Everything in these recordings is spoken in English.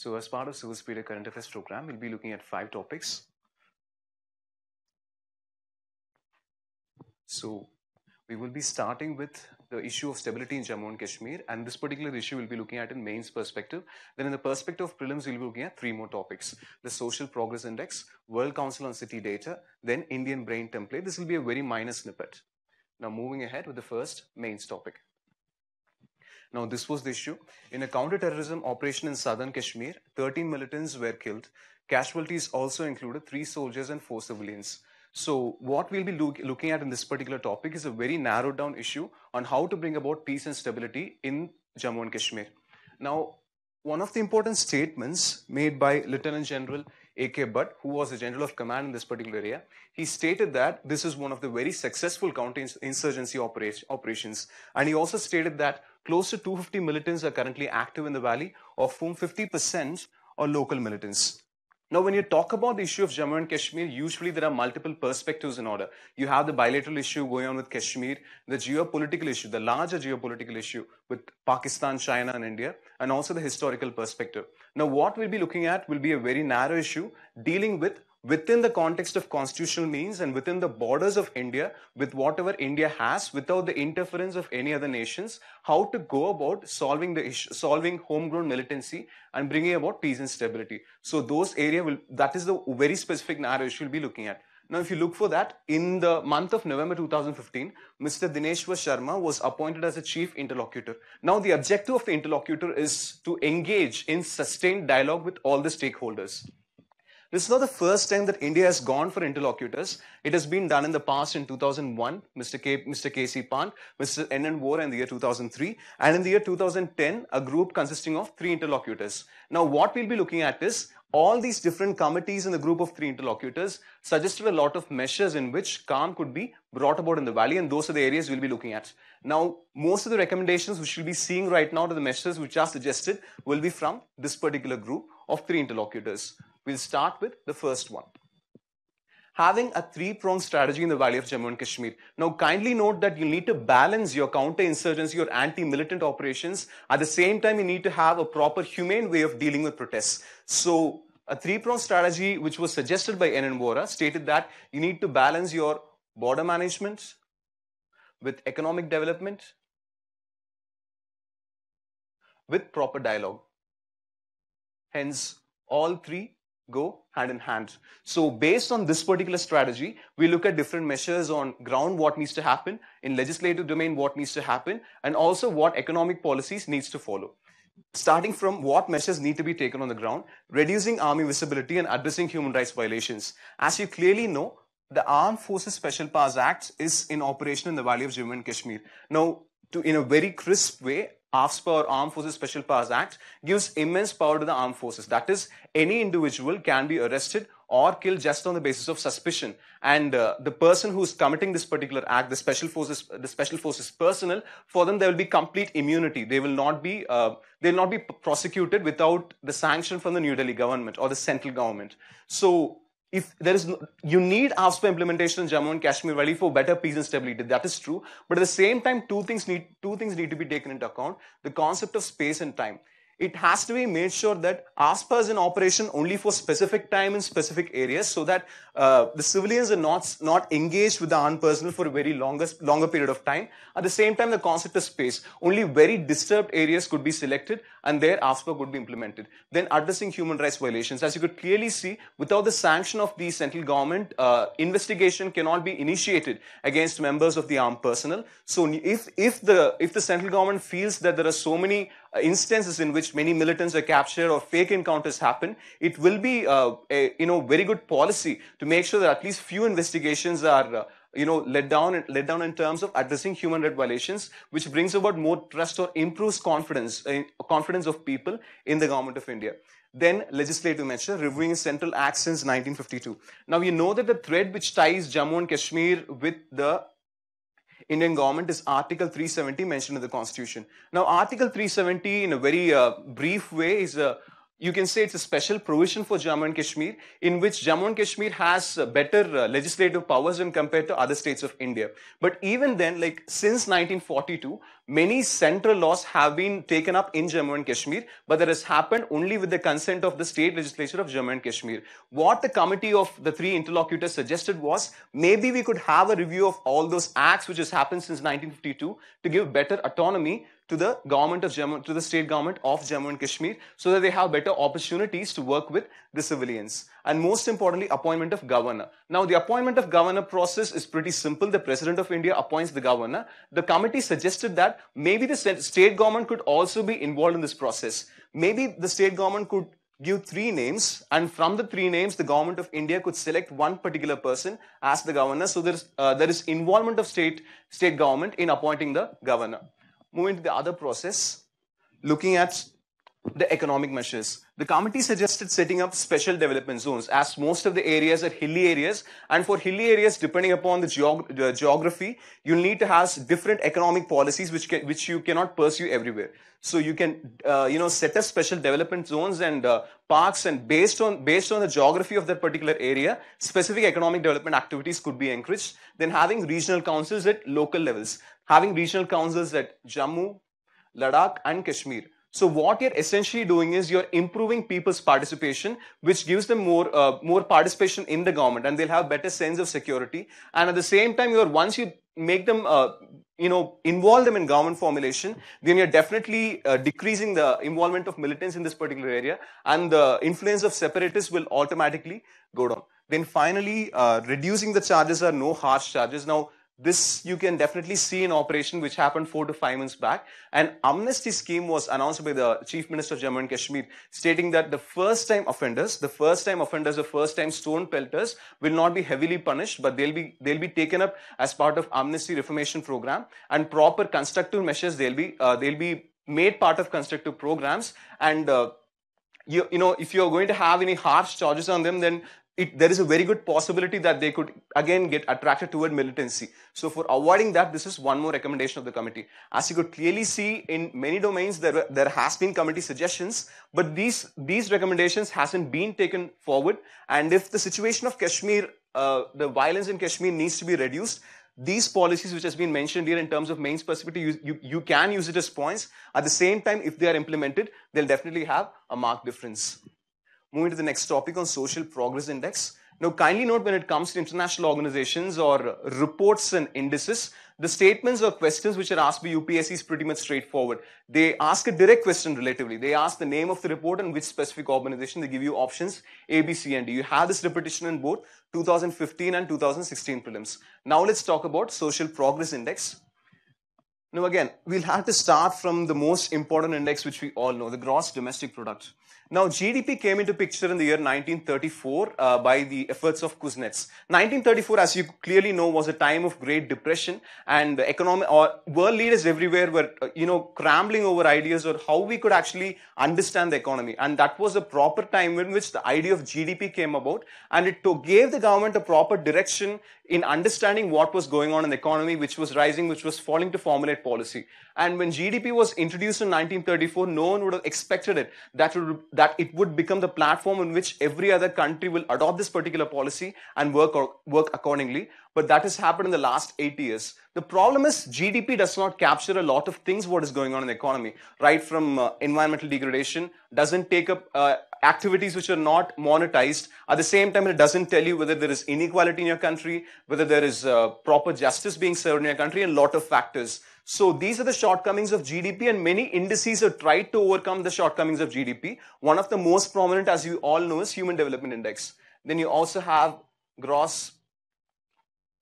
So as part of Civil Speed Current Affairs program, we'll be looking at 5 topics. So we will be starting with the issue of stability in Jammu and Kashmir, and this particular issue we'll be looking at in mains perspective. Then in the perspective of prelims, we'll be looking at 3 more topics: the Social Progress Index, World Council on City Data, then Indian Brain Template. This will be a very minor snippet. Now moving ahead with the first mains topic. Now, this was the issue. In a counter-terrorism operation in southern Kashmir, 13 militants were killed. Casualties also included 3 soldiers and 4 civilians. So, what we'll be looking at in this particular topic is a very narrowed down issue on how to bring about peace and stability in Jammu and Kashmir. Now, one of the important statements made by Lieutenant General A.K. Butt, who was the General of Command in this particular area, he stated that this is one of the very successful counter-insurgency operations. And he also stated that close to 250 militants are currently active in the valley, of whom 50% are local militants. Now, when you talk about the issue of Jammu and Kashmir, usually there are multiple perspectives in order. You have the bilateral issue going on with Kashmir, the geopolitical issue, the larger geopolitical issue with Pakistan, China, and India, and also the historical perspective. Now, what we'll be looking at will be a very narrow issue dealing with within the context of constitutional means and within the borders of India, with whatever India has, without the interference of any other nations, how to go about solving the issue, solving homegrown militancy and bringing about peace and stability. So those area that is the very specific narrow issue we'll be looking at. Now, if you look for that, in the month of November 2015, Mr. Dineshwar Sharma was appointed as a chief interlocutor. Now, the objective of the interlocutor is to engage in sustained dialogue with all the stakeholders. This is not the first time that India has gone for interlocutors. It has been done in the past in 2001, Mr. K.C. Pant, Mr. N.N. Vora in the year 2003, and in the year 2010, a group consisting of 3 interlocutors. Now, what we'll be looking at is all these different committees in the group of 3 interlocutors suggested a lot of measures in which calm could be brought about in the valley, and those are the areas we'll be looking at. Now, most of the recommendations which we'll be seeing right now to the measures which are suggested will be from this particular group of 3 interlocutors. We'll start with the first one. Having a 3-pronged strategy in the valley of Jammu and Kashmir. Now, kindly note that you need to balance your counter-insurgency or anti-militant operations. At the same time, you need to have a proper humane way of dealing with protests. So, a 3-pronged strategy which was suggested by N.N. Vora stated that you need to balance your border management with economic development with proper dialogue. Hence, all 3 go hand in hand. So based on this particular strategy, we look at different measures on ground, what needs to happen, in legislative domain, what needs to happen, and also what economic policies needs to follow. Starting from what measures need to be taken on the ground, reducing army visibility and addressing human rights violations. As you clearly know, the Armed Forces Special Powers Act is in operation in the valley of Jammu and Kashmir. Now, in a very crisp way, AFSPA or Armed Forces Special Powers Act gives immense power to the armed forces. That is, any individual can be arrested or killed just on the basis of suspicion. And the person who is committing this particular act, the special forces personnel, for them there will be complete immunity. They will not be prosecuted without the sanction from the New Delhi government or the central government. So, if there is you need AFSPA implementation in Jammu and Kashmir Valley for better peace and stability. That is true. But at the same time, two things need to be taken into account. The concept of space and time. It has to be made sure that AFSPA is in operation only for specific time in specific areas, so that the civilians are not engaged with the armed personnel for a very longer period of time. At the same time, the concept of space. Only very disturbed areas could be selected, and there AFSPA could be implemented. Then addressing human rights violations. As you could clearly see, without the sanction of the central government, investigation cannot be initiated against members of the armed personnel. So if the central government feels that there are so many instances in which many militants are captured or fake encounters happen, it will be a very good policy to make sure that at least few investigations are let down in terms of addressing human rights violations, which brings about more trust or improves confidence of people in the government of India. Then legislative measure, reviewing central acts since 1952. Now you know that the thread which ties Jammu and Kashmir with the Indian government is Article 370 mentioned in the Constitution. Now, Article 370, in a very brief way, is you can say it's a special provision for Jammu and Kashmir, in which Jammu and Kashmir has better legislative powers when compared to other states of India. But even then, like since 1942, many central laws have been taken up in Jammu and Kashmir, but that has happened only with the consent of the state legislature of Jammu and Kashmir. What the committee of the three interlocutors suggested was maybe we could have a review of all those acts which has happened since 1952 to give better autonomy to the government of Jammu, to the state government of Jammu and Kashmir, so that they have better opportunities to work with the civilians. And most importantly, appointment of governor. Now, the appointment of governor process is pretty simple. The President of India appoints the governor. The committee suggested that maybe the state government could also be involved in this process. Maybe the state government could give 3 names, and from the 3 names, the government of India could select one particular person as the governor. So there is involvement of state government in appointing the governor. Moving to the other process, looking at the economic measures. The committee suggested setting up special development zones, as most of the areas are hilly areas, and for hilly areas, depending upon the geography, you need to have different economic policies which you cannot pursue everywhere. So you can set up special development zones and parks, and based on the geography of that particular area, specific economic development activities could be encouraged. Then having regional councils at local levels, having regional councils at Jammu, Ladakh and Kashmir. So what you're essentially doing is you're improving people's participation, which gives them more participation in the government, and they'll have better sense of security. And at the same time, once you make them, involve them in government formulation, then you're definitely decreasing the involvement of militants in this particular area, and the influence of separatists will automatically go down. Then finally, reducing the charges or no harsh charges. Now, this you can definitely see in operation, which happened 4 to 5 months back. An amnesty scheme was announced by the Chief Minister of Jammu and Kashmir, stating that the first-time offenders, the first-time stone pelters will not be heavily punished, but they'll be taken up as part of amnesty reformation program, and proper constructive measures they'll be made part of constructive programs. And if you're going to have any harsh charges on them, then there is a very good possibility that they could again get attracted toward militancy. So for avoiding that, this is one more recommendation of the committee. As you could clearly see, in many domains there has been committee suggestions, but these recommendations hasn't been taken forward. And if the situation of Kashmir, the violence in Kashmir needs to be reduced, these policies which has been mentioned here in terms of mains perspective, you can use it as points. At the same time, if they are implemented, they'll definitely have a marked difference. Moving to the next topic on Social Progress Index. Now, kindly note, when it comes to international organizations or reports and indices, the statements or questions which are asked by UPSC is pretty much straightforward. They ask a direct question relatively. They ask the name of the report and which specific organization. They give you options A, B, C, and D. You have this repetition in both 2015 and 2016 prelims. Now, let's talk about Social Progress Index. Now, again, we'll have to start from the most important index which we all know, the Gross Domestic Product. Now, GDP came into picture in the year 1934 by the efforts of Kuznets. 1934, as you clearly know, was a time of Great Depression, and world leaders everywhere were, scrambling over ideas or how we could actually understand the economy. And that was a proper time in which the idea of GDP came about, and it gave the government a proper direction in understanding what was going on in the economy, which was rising, which was falling, to formulate policy. And when GDP was introduced in 1934, no one would have expected it, that it would become the platform in which every other country will adopt this particular policy and work accordingly. But that has happened in the last 8 years. The problem is GDP does not capture a lot of things what is going on in the economy, right from environmental degradation, doesn't take up activities which are not monetized. At the same time, it doesn't tell you whether there is inequality in your country, whether there is proper justice being served in your country, and a lot of factors. So these are the shortcomings of GDP, and many indices have tried to overcome the shortcomings of GDP. One of the most prominent, as you all know, is Human Development Index. Then you also have Gross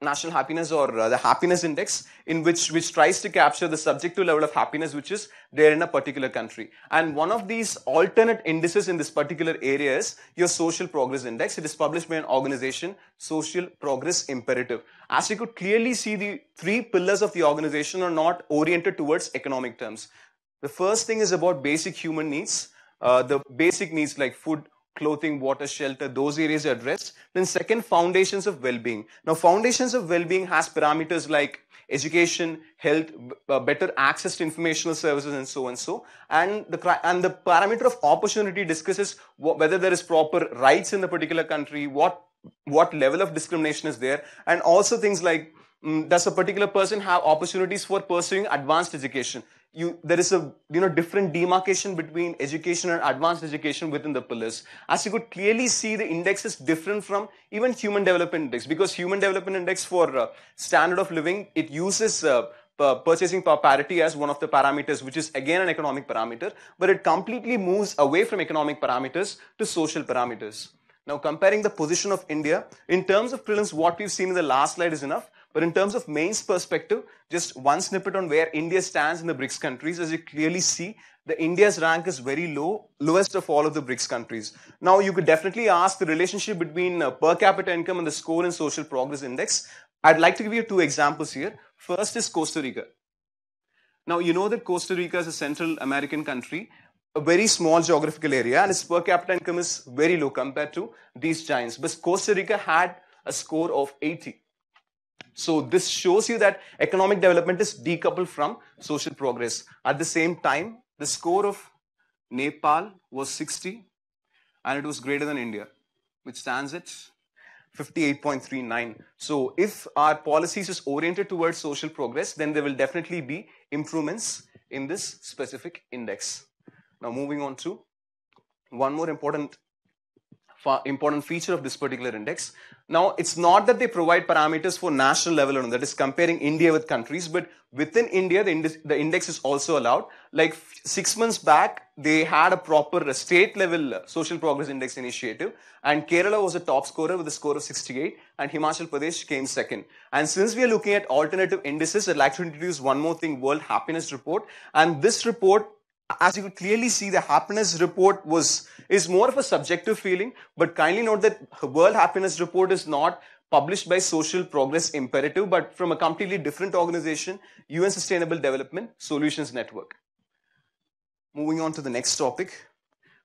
National Happiness, or the Happiness Index, in which tries to capture the subjective level of happiness which is there in a particular country. And one of these alternate indices in this particular area is your Social Progress Index. It is published by an organization, Social Progress Imperative. As you could clearly see, the 3 pillars of the organization are not oriented towards economic terms. The first thing is about basic human needs. The basic needs like food, clothing, water, shelter, those areas are addressed. Then second, foundations of well-being. Now, foundations of well-being has parameters like education, health, better access to informational services, and so and so. And the parameter of opportunity discusses whether there is proper rights in the particular country, what level of discrimination is there, and also things like does a particular person have opportunities for pursuing advanced education. There is a different demarcation between education and advanced education within the pillars. As you could clearly see, the index is different from even Human Development Index, because Human Development Index for standard of living, it uses purchasing power parity as one of the parameters, which is again an economic parameter, but it completely moves away from economic parameters to social parameters. Now, comparing the position of India, in terms of prelims, what we've seen in the last slide is enough. But in terms of mains perspective, just one snippet on where India stands in the BRICS countries. As you clearly see, the India's rank is very low, lowest of all of the BRICS countries. Now, you could definitely ask the relationship between per capita income and the score in social progress index. I'd like to give you two examples here. First is Costa Rica. Now, you know that Costa Rica is a Central American country, a very small geographical area, and its per capita income is very low compared to these giants. But Costa Rica had a score of 80. So this shows you that economic development is decoupled from social progress. At the same time, the score of Nepal was 60 and it was greater than India, which stands at 58.39. So if our policies is oriented towards social progress, then there will definitely be improvements in this specific index. Now moving on to one more important feature of this particular index. Now, it's not that they provide parameters for national level alone, that is comparing India with countries, but within India, the index is also allowed. Like 6 months back, they had a proper state level social progress index initiative, and Kerala was a top scorer with a score of 68, and Himachal Pradesh came second. And since we are looking at alternative indices, I'd like to introduce one more thing, World Happiness Report. And this report, as you could clearly see, the happiness report is more of a subjective feeling, but kindly note that World Happiness Report is not published by Social Progress Imperative, but from a completely different organization, UN Sustainable Development Solutions Network. Moving on to the next topic,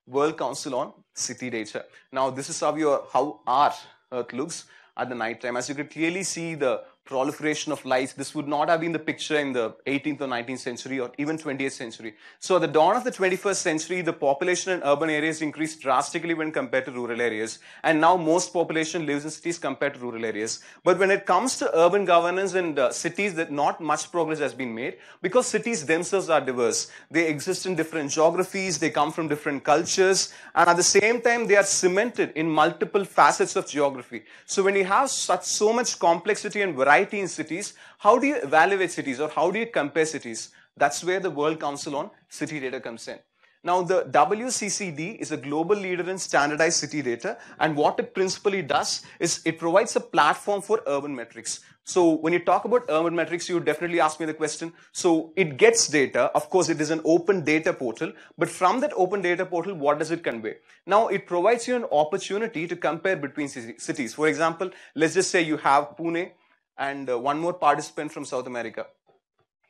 World Council on City Data. Now, this is how our Earth looks at the night time. As you could clearly see, the proliferation of lights. This would not have been the picture in the 18th or 19th century or even 20th century. So at the dawn of the 21st century, the population in urban areas increased drastically when compared to rural areas. And now most population lives in cities compared to rural areas. But when it comes to urban governance and cities, that not much progress has been made because cities themselves are diverse. They exist in different geographies, they come from different cultures, and at the same time, they are cemented in multiple facets of geography. So when you have so much complexity and variety in cities, how do you evaluate cities or how do you compare cities? That's where the World Council on City Data comes in. Now, the WCCD is a global leader in standardized city data, and what it principally does is it provides a platform for urban metrics. So when you talk about urban metrics, you would definitely ask me the question. So it gets data. Of course, it is an open data portal, but from that open data portal, what does it convey? Now, it provides you an opportunity to compare between cities. For example, let's just say you have Pune and one more participant from South America.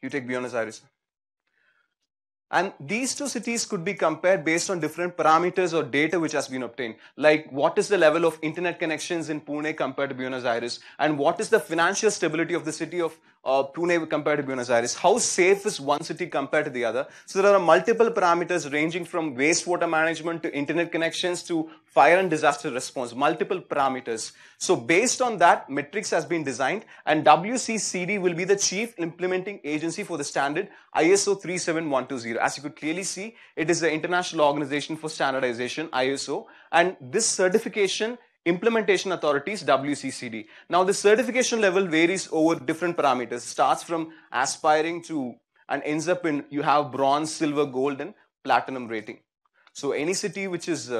You take Buenos Aires. And these two cities could be compared based on different parameters or data which has been obtained. Like what is the level of internet connections in Pune compared to Buenos Aires? And what is the financial stability of the city of Pune compared to Buenos Aires? How safe is one city compared to the other? So there are multiple parameters ranging from wastewater management to internet connections to fire and disaster response, multiple parameters. So based on that, metrics has been designed, and WCCD will be the chief implementing agency for the standard ISO 37120. As you could clearly see, it is the International Organization for Standardization, ISO, and this certification implementation authority is WCCD. Now, the certification level varies over different parameters, starts from aspiring to and ends up in, you have bronze, silver, gold, and platinum rating. So any city which is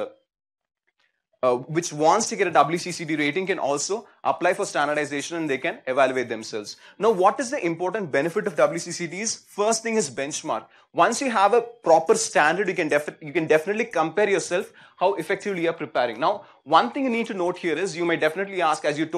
which wants to get a WCCD rating can also apply for standardization, and they can evaluate themselves. Now, what is the important benefit of WCCDs? First thing is benchmark. Once you have a proper standard, you can definitely compare yourself how effectively you are preparing. Now, one thing you need to note here is you may definitely ask, as you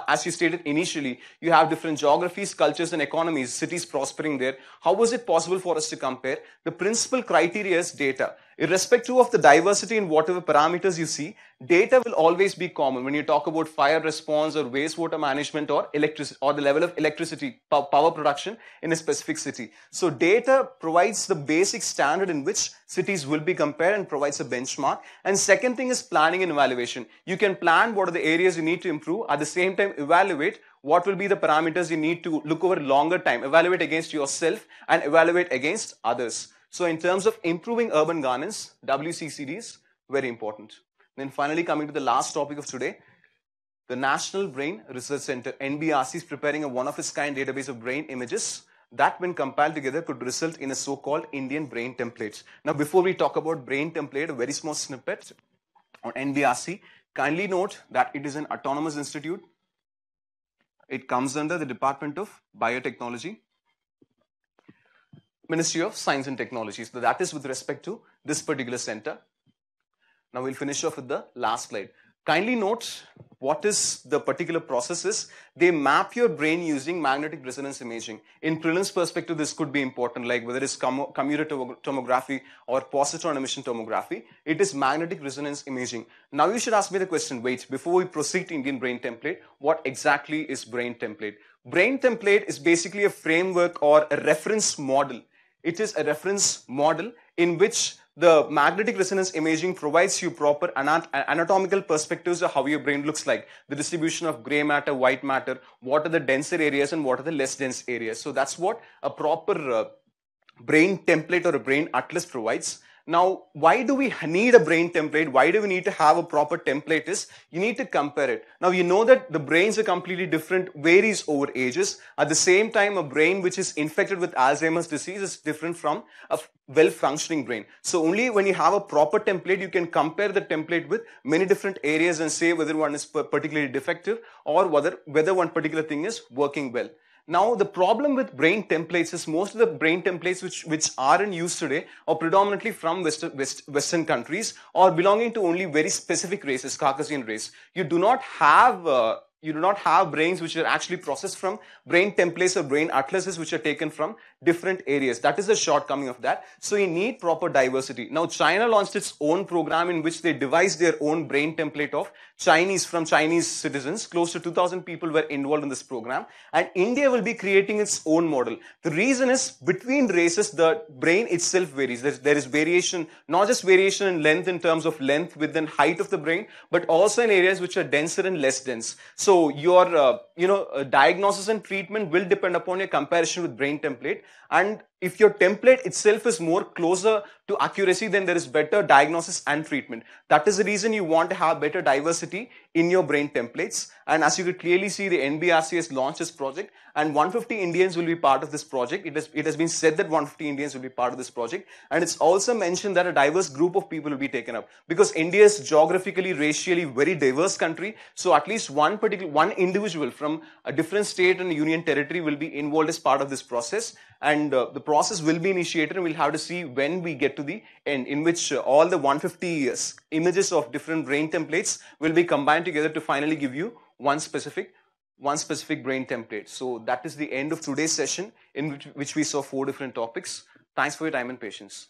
as you stated initially, you have different geographies, cultures, and economies, cities prospering there. How was it possible for us to compare? The principal criteria is data. Irrespective of the diversity in whatever parameters you see, data will always be common when you talk about fire response or wastewater management or electricity or the level of electricity power production in a specific city. So data provides the basic standard in which cities will be compared and provides a benchmark. And second thing is planning and evaluation. You can plan what are the areas you need to improve, at the same time evaluate what will be the parameters you need to look over longer time, evaluate against yourself and evaluate against others. So in terms of improving urban governance, WCCD is very important. Then finally, coming to the last topic of today, the National Brain Research Center, NBRC, is preparing a one-of-its-kind database of brain images that, when compiled together, could result in a so-called Indian brain template. Now, before we talk about brain template, a very small snippet on NBRC. Kindly note that it is an autonomous institute. It comes under the Department of Biotechnology, Ministry of Science and Technology. So that is with respect to this particular center. Now we'll finish off with the last slide. Kindly note what is the particular process is. They map your brain using magnetic resonance imaging. In prelims perspective, this could be important, like whether it's computed tomography or positron emission tomography. It is magnetic resonance imaging. Now you should ask me the question, wait, before we proceed to Indian brain template, what exactly is brain template? Brain template is basically a framework or a reference model. It is a reference model in which the magnetic resonance imaging provides you proper anatomical perspectives of how your brain looks like. The distribution of gray matter, white matter, what are the denser areas and what are the less dense areas. So that's what a proper brain template or a brain atlas provides. Now, why do we need a brain template? Why do we need to have a proper template is, you need to compare it. Now, you know that the brains are completely different, varies over ages. At the same time, a brain which is infected with Alzheimer's disease is different from a well-functioning brain. So only when you have a proper template, you can compare the template with many different areas and say whether one is particularly defective or whether one particular thing is working well. Now, the problem with brain templates is most of the brain templates which are in use today are predominantly from Western countries or belonging to only very specific races, Caucasian race. You do not have brains which are actually processed from brain templates or brain atlases which are taken from different areas. That is the shortcoming of that. So you need proper diversity. Now, China launched its own program in which they devised their own brain template of Chinese citizens. Close to 2,000 people were involved in this program. And India will be creating its own model. The reason is between races, the brain itself varies. There is variation, not just variation in length in terms of length, width and height of the brain, but also in areas which are denser and less dense. So your diagnosis and treatment will depend upon your comparison with brain template. And if your template itself is more closer to accuracy, then there is better diagnosis and treatment. That is the reason you want to have better diversity in your brain templates. And as you could clearly see, the NBRC has launched this project and 150 Indians will be part of this project. It has been said that 150 Indians will be part of this project. And it's also mentioned that a diverse group of people will be taken up because India is geographically, racially very diverse country. So at least one individual from a different state and union territory will be involved as part of this process. And the process will be initiated and we'll have to see when we get to the end in which all the 150 images of different brain templates will be combined together to finally give you one specific brain template. So that is the end of today's session in which we saw 4 different topics. Thanks for your time and patience.